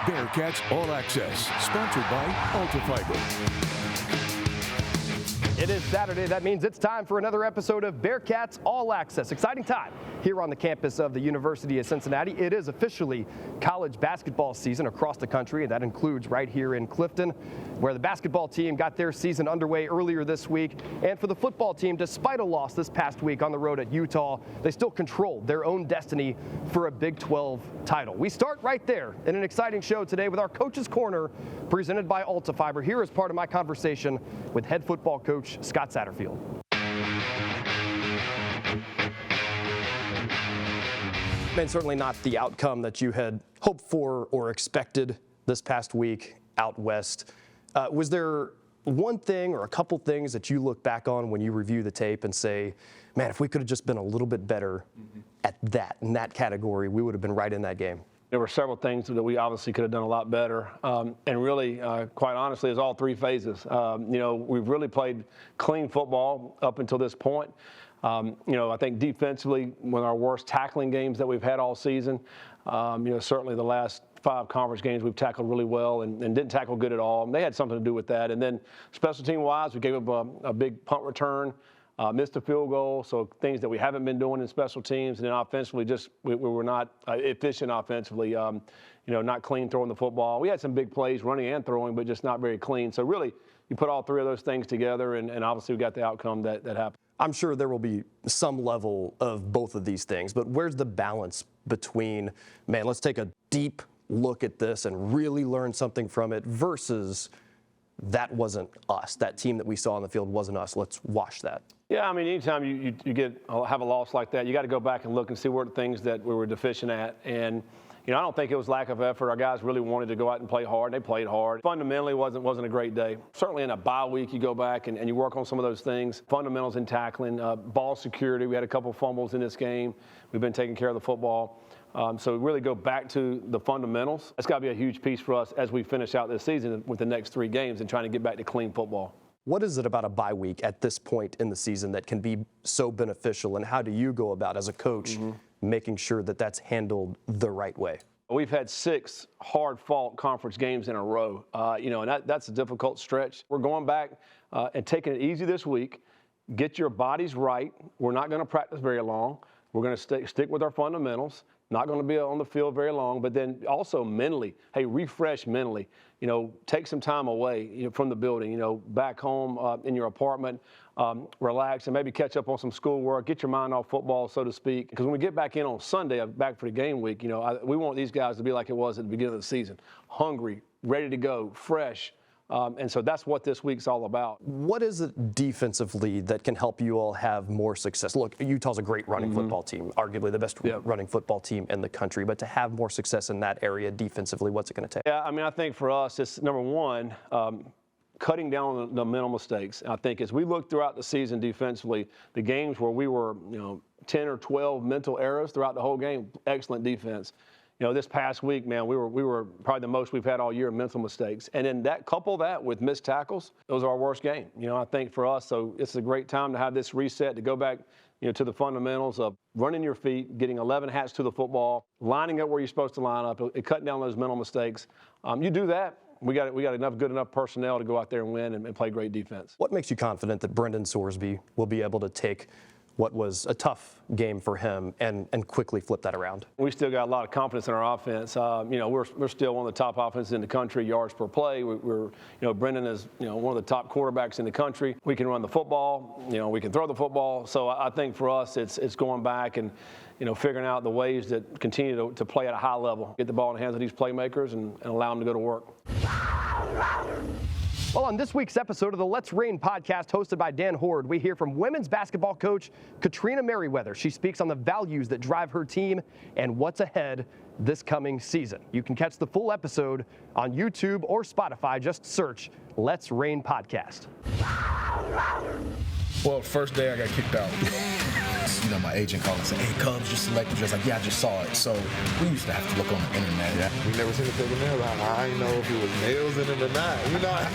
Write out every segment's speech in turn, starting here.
Bearcats All Access, sponsored by Altafiber. It is Saturday. That means it's time for another episode of Bearcats All Access. Exciting time here on the campus of the University of Cincinnati. It is officially college basketball season across the country, and that includes right here in Clifton, where the basketball team got their season underway earlier this week. And for the football team, despite a loss this past week on the road at Utah, they still controlled their own destiny for a Big 12 title. We start right there in an exciting show today with our Coach's Corner, presented by Altafiber. Here is part of my conversation with head football coach Scott Satterfield. And certainly not the outcome that you had hoped for or expected this past week out west. Was there one thing or a couple things that you look back on when you review the tape and say, man, if we could have just been a little bit better at that, in that category, we would have been right in that game? There were several things that we obviously could have done a lot better. And really, quite honestly, it's all three phases. We've really played clean football up until this point. I think defensively, one of our worst tackling games that we've had all season. Certainly the last 5 conference games we've tackled really well and didn't tackle good at all. And they had something to do with that. And then special team wise, we gave up a big punt return. Missed a field goal, so things that we haven't been doing in special teams. And then offensively, we were not efficient offensively, not clean throwing the football. We had some big plays running and throwing, but just not very clean. So really, you put all three of those things together, and obviously we got the outcome that happened. I'm sure there will be some level of both of these things, but where's the balance between, man, let's take a deep look at this and really learn something from it versus that wasn't us. That team that we saw on the field wasn't us. Let's wash that. Yeah, I mean, anytime you have a loss like that, you got to go back and look and see what things that we were deficient at. And, I don't think it was lack of effort. Our guys really wanted to go out and play hard. They played hard. Fundamentally, wasn't a great day. Certainly in a bye week, you go back and you work on some of those things. Fundamentals in tackling, ball security. We had a couple fumbles in this game. We've been taking care of the football. So really go back to the fundamentals. That's got to be a huge piece for us as we finish out this season with the next 3 games and trying to get back to clean football. What is it about a bye week at this point in the season that can be so beneficial, and how do you go about as a coach making sure that that's handled the right way? We've had 6 hard-fought conference games in a row, and that's a difficult stretch. We're going back and taking it easy this week. Get your bodies right. We're not going to practice very long. We're going to stick with our fundamentals. Not going to be on the field very long, but then also mentally, refresh mentally. Take some time away from the building, back home in your apartment, relax and maybe catch up on some schoolwork, get your mind off football, so to speak. Because when we get back in on Sunday, back for the game week, we want these guys to be like it was at the beginning of the season, hungry, ready to go, fresh. And so that's what this week's all about. What is it defensively that can help you all have more success? Look, Utah's a great running football team, arguably the best running football team in the country. But to have more success in that area defensively, what's it going to take? Yeah, I mean, I think for us, it's number one, cutting down the mental mistakes. I think as we look throughout the season defensively, the games where we were, 10 or 12 mental errors throughout the whole game, excellent defense. This past week, man, we were probably the most we've had all year in mental mistakes. And then couple that with missed tackles, it was our worst game. I think for us, so it's a great time to have this reset, to go back, to the fundamentals of running your feet, getting 11 hats to the football, lining up where you're supposed to line up, cutting down those mental mistakes. You do that, we got good enough personnel to go out there and win and play great defense. What makes you confident that Brendan Sorsby will be able to take what was a tough game for him and quickly flip that around? We still got a lot of confidence in our offense. We're still one of the top offenses in the country, yards per play. Brendan is, one of the top quarterbacks in the country. We can run the football, we can throw the football. So I think for us, it's going back and, figuring out the ways that continue to play at a high level, get the ball in the hands of these playmakers and allow them to go to work. Well, on this week's episode of the Let's Rain podcast hosted by Dan Horde, we hear from women's basketball coach Katrina Merriweather. She speaks on the values that drive her team and what's ahead this coming season. You can catch the full episode on YouTube or Spotify. Just search Let's Rain Podcast. Well, first day I got kicked out. My agent called and said, hey, Cubs just selected you. I was like, yeah, I just saw it. So we used to have to look on the internet. Yeah. We never seen a fingernail out. I didn't know if it was nails in it or not.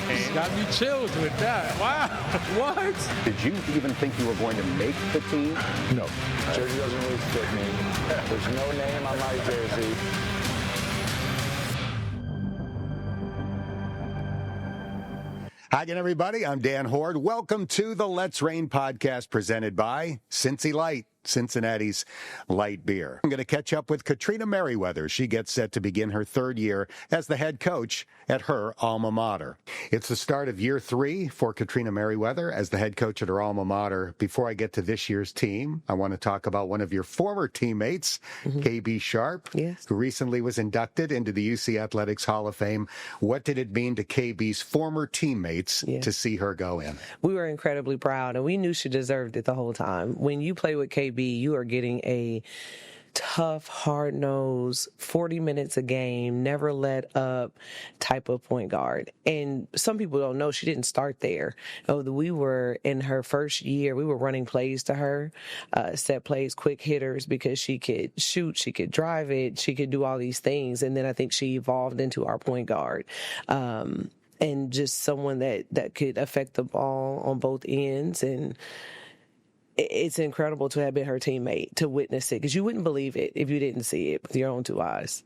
It's got me chills with that. Wow. What? Did you even think you were going to make the team? No. Jersey doesn't really fit me. There's no name on my jersey. Hi again, everybody. I'm Dan Horde. Welcome to the Let's Rain podcast presented by Cincy Light, Cincinnati's light beer. I'm going to catch up with Katrina Merriweather. She gets set to begin her third year as the head coach at her alma mater. It's the start of year 3 for Katrina Merriweather as the head coach at her alma mater. Before I get to this year's team, I want to talk about one of your former teammates, KB Sharp, who recently was inducted into the UC Athletics Hall of Fame. What did it mean to KB's former teammates to see her go in? We were incredibly proud, and we knew she deserved it the whole time. When you play with KB, you are getting a tough, hard-nosed, 40 minutes a game, never let up type of point guard. And some people don't know she didn't start there. We were in her first year, we were running plays to her, set plays, quick hitters, because she could shoot, she could drive it, she could do all these things. And then I think she evolved into our point guard. And just someone that could affect the ball on both ends. And it's incredible to have been her teammate, to witness it, because you wouldn't believe it if you didn't see it with your own 2 eyes.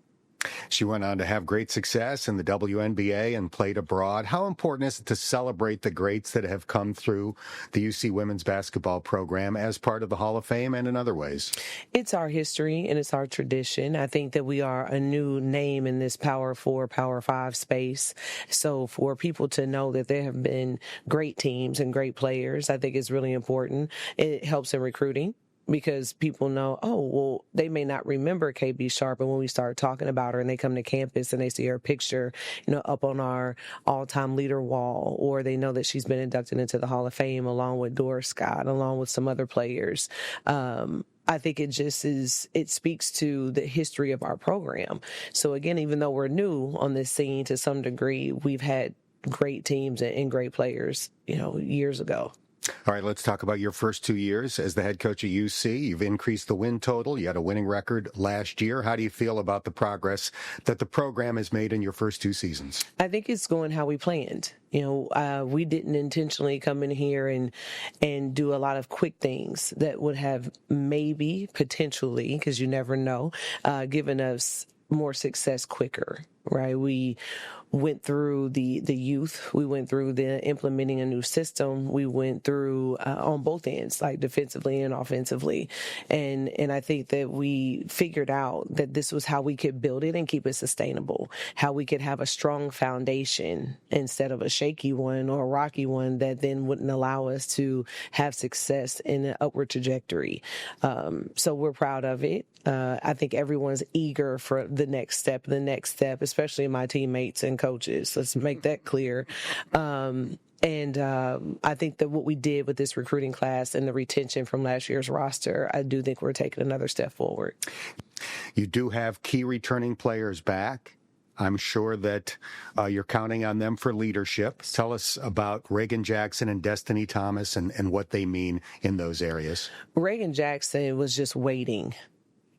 She went on to have great success in the WNBA and played abroad. How important is it to celebrate the greats that have come through the UC women's basketball program as part of the Hall of Fame and in other ways? It's our history and it's our tradition. I think that we are a new name in this Power 4, Power 5 space. So for people to know that there have been great teams and great players, I think is really important. It helps in recruiting, because people know, they may not remember KB Sharp, and when we start talking about her and they come to campus and they see her picture, up on our all-time leader wall, or they know that she's been inducted into the Hall of Fame along with Doris Scott, along with some other players. I think it speaks to the history of our program. So again, even though we're new on this scene to some degree, we've had great teams and great players, years ago. All right, let's talk about your first 2 years as the head coach at UC. You've increased the win total. You had a winning record last year. How do you feel about the progress that the program has made in your first 2 seasons? I think it's going how we planned. We didn't intentionally come in here and do a lot of quick things that would have maybe, potentially, because you never know, given us more success quicker, right? We went through the youth. We went through the implementing a new system. We went through on both ends, like defensively and offensively. And I think that we figured out that this was how we could build it and keep it sustainable, how we could have a strong foundation instead of a shaky one or a rocky one that then wouldn't allow us to have success in an upward trajectory. So we're proud of it. I think everyone's eager for the next step, especially my teammates and coaches. Let's make that clear. And I think that what we did with this recruiting class and the retention from last year's roster, I do think we're taking another step forward. You do have key returning players back. I'm sure that you're counting on them for leadership. Tell us about Reagan Jackson and Destiny Thomas and what they mean in those areas. Reagan Jackson was just waiting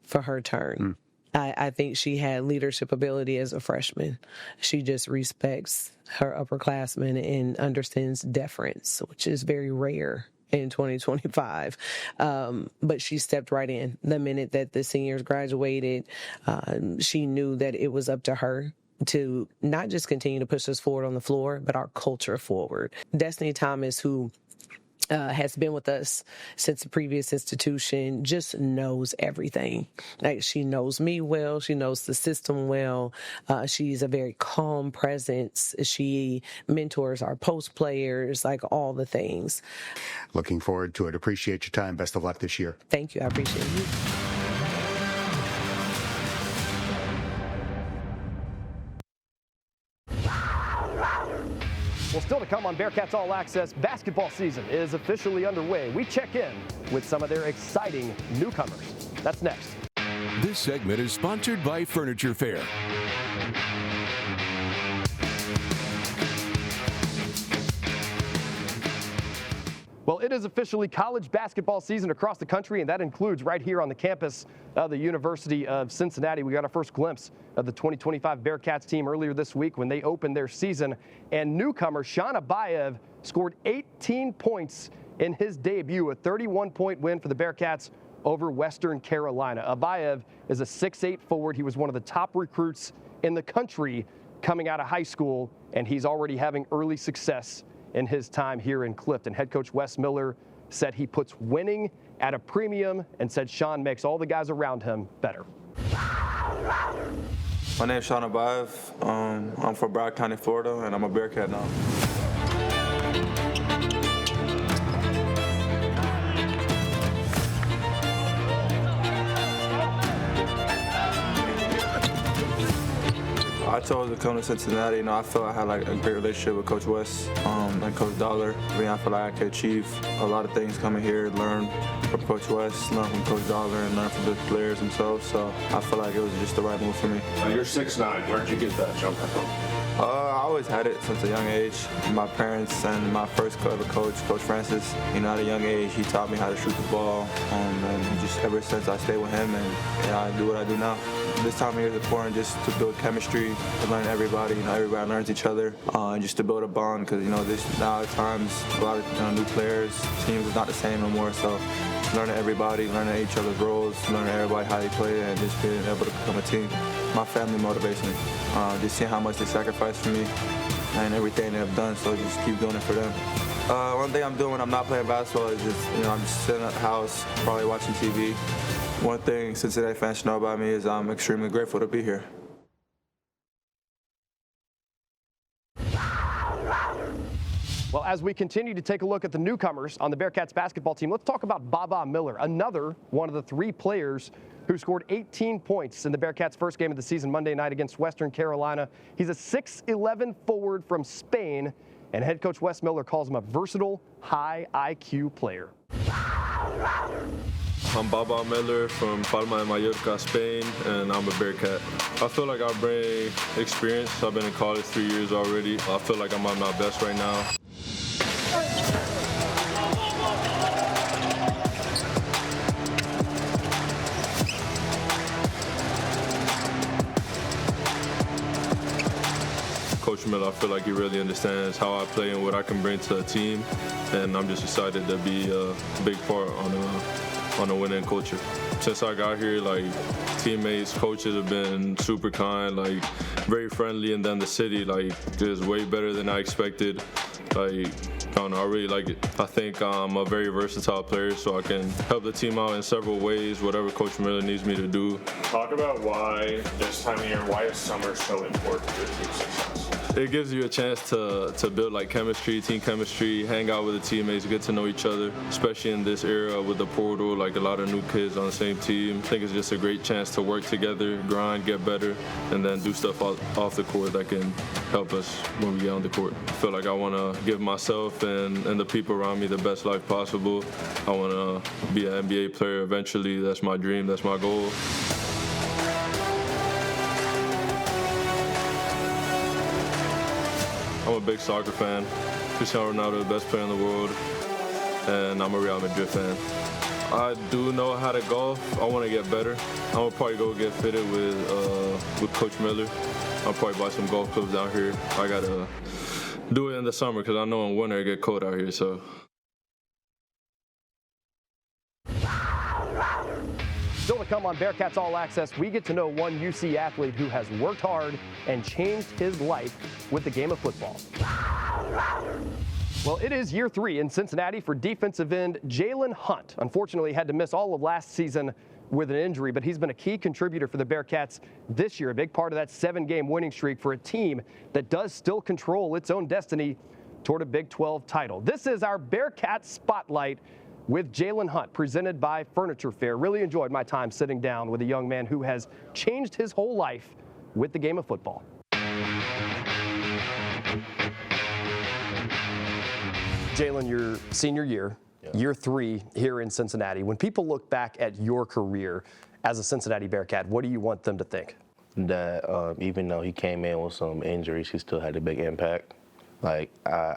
for her turn. I think she had leadership ability as a freshman. She just respects her upperclassmen and understands deference, which is very rare in 2025. But she stepped right in the minute that the seniors graduated. She knew that it was up to her to not just continue to push us forward on the floor, but our culture forward. Destiny Thomas, who has been with us since the previous institution, just knows everything. Like, she knows me well. She knows the system well. She's a very calm presence. She mentors our post players, like all the things. Looking forward to it. Appreciate your time. Best of luck this year. Thank you. I appreciate you. Well, still to come on Bearcats All Access, basketball season is officially underway. We check in with some of their exciting newcomers. That's next. This segment is sponsored by Furniture Fair. Well, it is officially college basketball season across the country, and that includes right here on the campus of the University of Cincinnati. We got our first glimpse of the 2025 Bearcats team earlier this week when they opened their season, and newcomer Sean Abayev scored 18 points in his debut, a 31-point win for the Bearcats over Western Carolina. Abayev is a 6'8" forward. He was one of the top recruits in the country coming out of high school, and he's already having early success in his time here in Clifton. Head coach Wes Miller said he puts winning at a premium and said Sean makes all the guys around him better. My name is Sean Abayev. I'm from Broward County, Florida, and I'm a Bearcat now. I chose to come to Cincinnati. I feel I had like a great relationship with Coach West and Coach Dollar. I feel like I could achieve a lot of things coming here, learn from Coach West, learn from Coach Dollar, and learn from the players themselves. So I feel like it was just the right move for me. You're 6'9". Where'd you get that jump from? I always had it since a young age. My parents and my first ever coach, Coach Francis, at a young age, he taught me how to shoot the ball. And just ever since I stayed with him, and I do what I do now. This time of year is important just to build chemistry, to learn everybody. Everybody learns each other, and just to build a bond. Because this now at times a lot of new players, teams is not the same no more. So learning everybody, learning each other's roles, learning everybody how they play, and just being able to become a team. My family motivates me. Just seeing how much they sacrifice for me and everything they've done. So just keep doing it for them. One thing I'm doing when I'm not playing basketball is just I'm just sitting at the house, probably watching TV. One thing Cincinnati fans should know about me is I'm extremely grateful to be here. Well, as we continue to take a look at the newcomers on the Bearcats basketball team, let's talk about Baba Miller, another one of the 3 players who scored 18 points in the Bearcats' first game of the season Monday night against Western Carolina. He's a 6'11" forward from Spain, and head coach Wes Miller calls him a versatile, high IQ player. I'm Baba Miller from Palma de Mallorca, Spain, and I'm a Bearcat. I feel like I bring experience. I've been in college 3 years already. I feel like I'm at my best right now. Coach Miller, I feel like he really understands how I play and what I can bring to a team, and I'm just excited to be a big part on a winning culture. Since I got here, teammates, coaches have been super kind, very friendly, and then the city, is way better than I expected. I don't know, I really like it. I think I'm a very versatile player, so I can help the team out in several ways, whatever Coach Miller needs me to do. Talk about why this time of year, why is summer so important to team success? It gives you a chance to build chemistry, team chemistry, hang out with the teammates, get to know each other, especially in this era with the portal, a lot of new kids on the same team. I think it's just a great chance to work together, grind, get better, and then do stuff off the court that can help us when we get on the court. I feel like I want to give myself and the people around me the best life possible. I want to be an NBA player eventually. That's my dream, that's my goal. I'm a big soccer fan. Cristiano Ronaldo, the best player in the world, and I'm a Real Madrid fan. I do know how to golf. I want to get better. I'm gonna probably go get fitted with Coach Miller. I'll probably buy some golf clubs out here. I gotta do it in the summer because I know in winter it get cold out here. So. Still to come on Bearcats All Access, we get to know one UC athlete who has worked hard and changed his life with the game of football. Well, it is year 3 in Cincinnati for defensive end Jalen Hunt. Unfortunately, had to miss all of last season with an injury, but he's been a key contributor for the Bearcats this year, a big part of that 7-game winning streak for a team that does still control its own destiny toward a Big 12 title. This is our Bearcats Spotlight with Jalen Hunt, presented by Furniture Fair. Really enjoyed my time sitting down with a young man who has changed his whole life with the game of football. Jalen, your senior year, year 3 here in Cincinnati. When people look back at your career as a Cincinnati Bearcat, what do you want them to think? That even though he came in with some injuries, he still had a big impact. I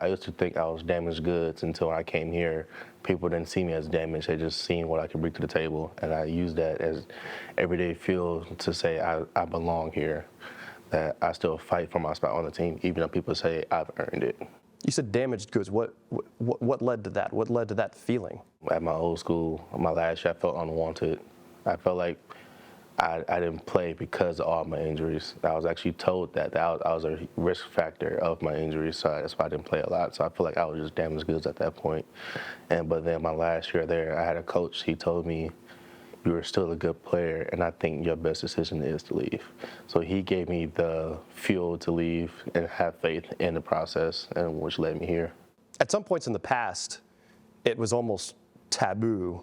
used to think I was damaged goods until I came here. People didn't see me as damaged. They just seen what I could bring to the table. And I use that as everyday fuel to say I belong here, that I still fight for my spot on the team, even though people say I've earned it. You said damaged goods. What led to that? What led to that? feeling? At my old school, my last year, I felt unwanted. I felt like I didn't play because of all my injuries. I was actually told that I was a risk factor of my injuries, so that's why I didn't play a lot. So I feel like I was just damaged goods at that point. But then my last year there, I had a coach. He told me, "You are still a good player, and I think your best decision is to leave." So he gave me the fuel to leave and have faith in the process, and which led me here. At some points in the past, it was almost taboo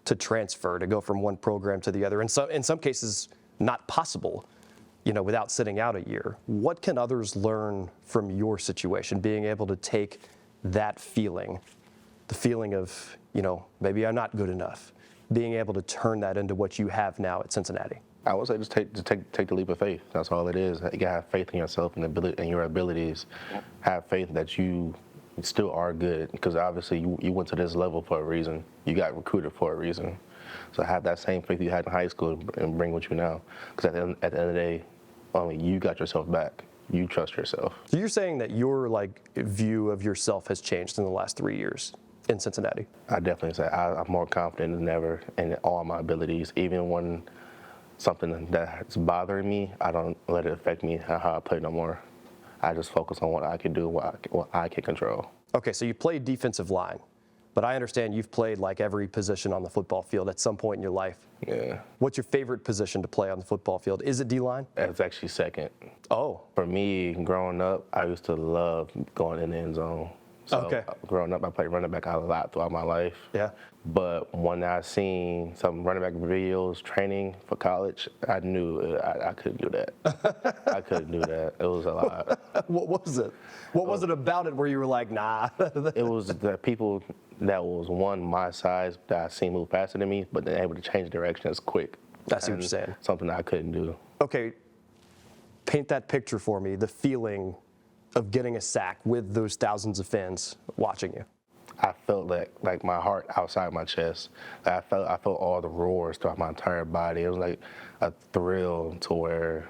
to transfer, to go from one program to the other. In some cases, not possible, without sitting out a year. What can others learn from your situation, being able to take that feeling, the feeling of, maybe I'm not good enough, being able to turn that into what you have now at Cincinnati? I would say just take the leap of faith. That's all it is. You gotta have faith in yourself and your abilities. Have faith that you still are good, because obviously you went to this level for a reason. You got recruited for a reason. So have that same faith you had in high school and bring with you now. Because at the end of the day, only you got yourself back. You trust yourself. So you're saying that your view of yourself has changed in the last 3 years in Cincinnati? I definitely say I'm more confident than ever in all my abilities. Even when something that's bothering me, I don't let it affect me how I play no more. I just focus on what I can do, what I can control. Okay, so you played defensive line, but I understand you've played like every position on the football field at some point in your life. Yeah. What's your favorite position to play on the football field? Is it D-line? It's actually second. Oh. For me, growing up, I used to love going in the end zone. So okay. Growing up, I played running back a lot throughout my life. Yeah. But when I seen some running back videos training for college, I knew I couldn't do that. I couldn't do that. It was a lot. What was it? What was it about it where you were like, nah? It was the people that was my size that I seen move faster than me, but they're able to change direction as quick. I see what you're saying. Something that I couldn't do. Okay, paint that picture for me, the feeling of getting a sack with those thousands of fans watching you. I felt like my heart outside my chest. I felt all the roars throughout my entire body. It was like a thrill to where,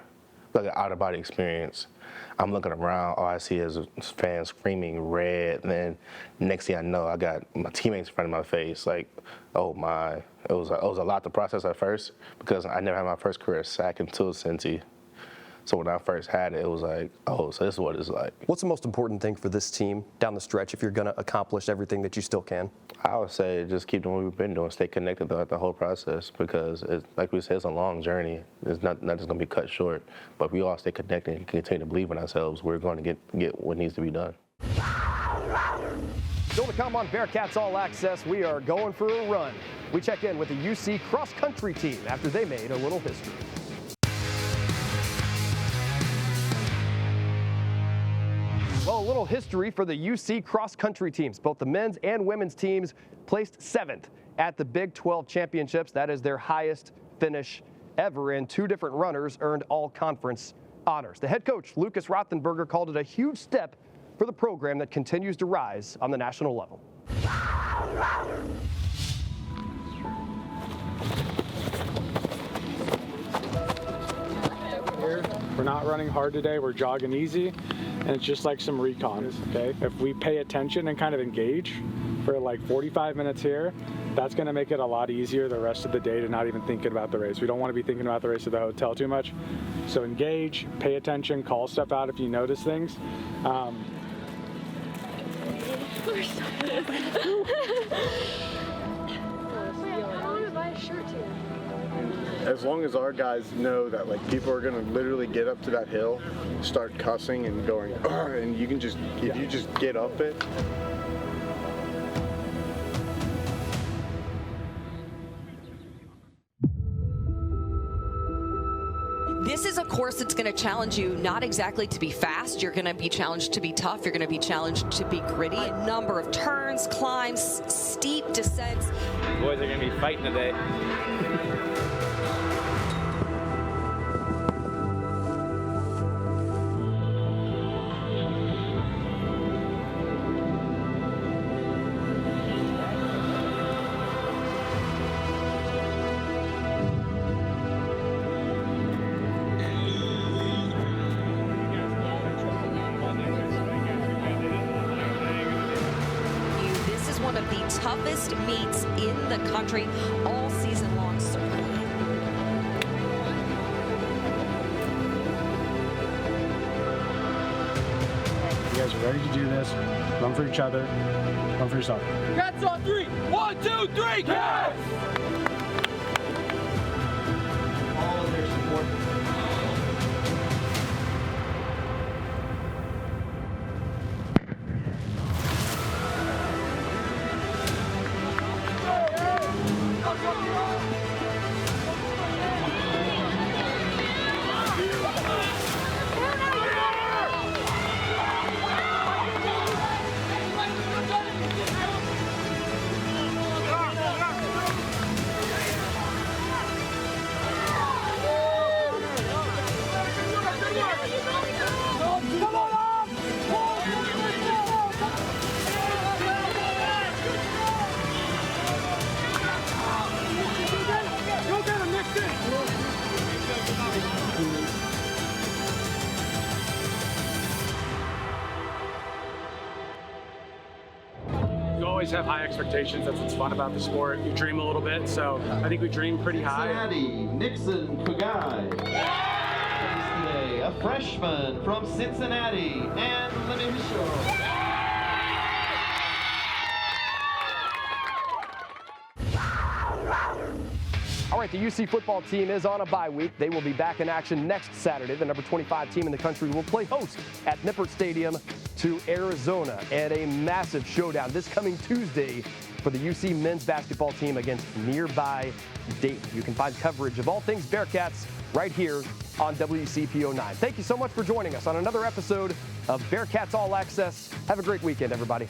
like an out-of-body experience. I'm looking around, all I see is fans screaming red, and then next thing I know, I got my teammates in front of my face. Like, oh my, it was a lot to process at first, because I never had my first career sack until Cincy. So when I first had it, it was like, oh, so this is what it's like. What's the most important thing for this team down the stretch if you're going to accomplish everything that you still can? I would say just keep doing what we've been doing, stay connected throughout the whole process, because like we said, it's a long journey. It's not just going to be cut short, but if we all stay connected and continue to believe in ourselves, we're going to get what needs to be done. Still to come on Bearcats All Access, we are going for a run. We check in with the UC cross-country team after they made a little history. Well, a little history for the UC cross-country teams. Both the men's and women's teams placed 7th at the Big 12 Championships. That is their highest finish ever, and 2 different runners earned all-conference honors. The head coach, Lucas Rothenberger, called it a huge step for the program that continues to rise on the national level. We're not running hard today, we're jogging easy, and it's just like some recon, okay? If we pay attention and kind of engage for like 45 minutes here, that's gonna make it a lot easier the rest of the day to not even thinking about the race. We don't wanna be thinking about the race at the hotel too much. So engage, pay attention, call stuff out if you notice things. I wanna buy a shirt here. As long as our guys know that like people are gonna literally get up to that hill, start cussing and going, and you can just, if you just get up it. This is a course that's going to challenge you not exactly to be fast. You're going to be challenged to be tough. You're going to be challenged to be gritty. A number of turns, climbs, steep descents. Boys are going to be fighting today. One of the toughest meets in the country all season long, certainly. guys are ready to do this. Run for each other. Run for yourself. Cats on 3. 1, 2, 3. Cats! All of their support. You always have high expectations. That's what's fun about the sport. You dream a little bit, so I think we dream pretty high. Cincinnati, Nixon Pugai. Today, a freshman from Cincinnati, and let me show. All right, the UC football team is on a bye week. They will be back in action next Saturday. The number 25 team in the country will play host at Nippert Stadium to Arizona, and a massive showdown this coming Tuesday for the UC men's basketball team against nearby Dayton. You can find coverage of all things Bearcats right here on WCPO 9. Thank you so much for joining us on another episode of Bearcats All Access. Have a great weekend, everybody.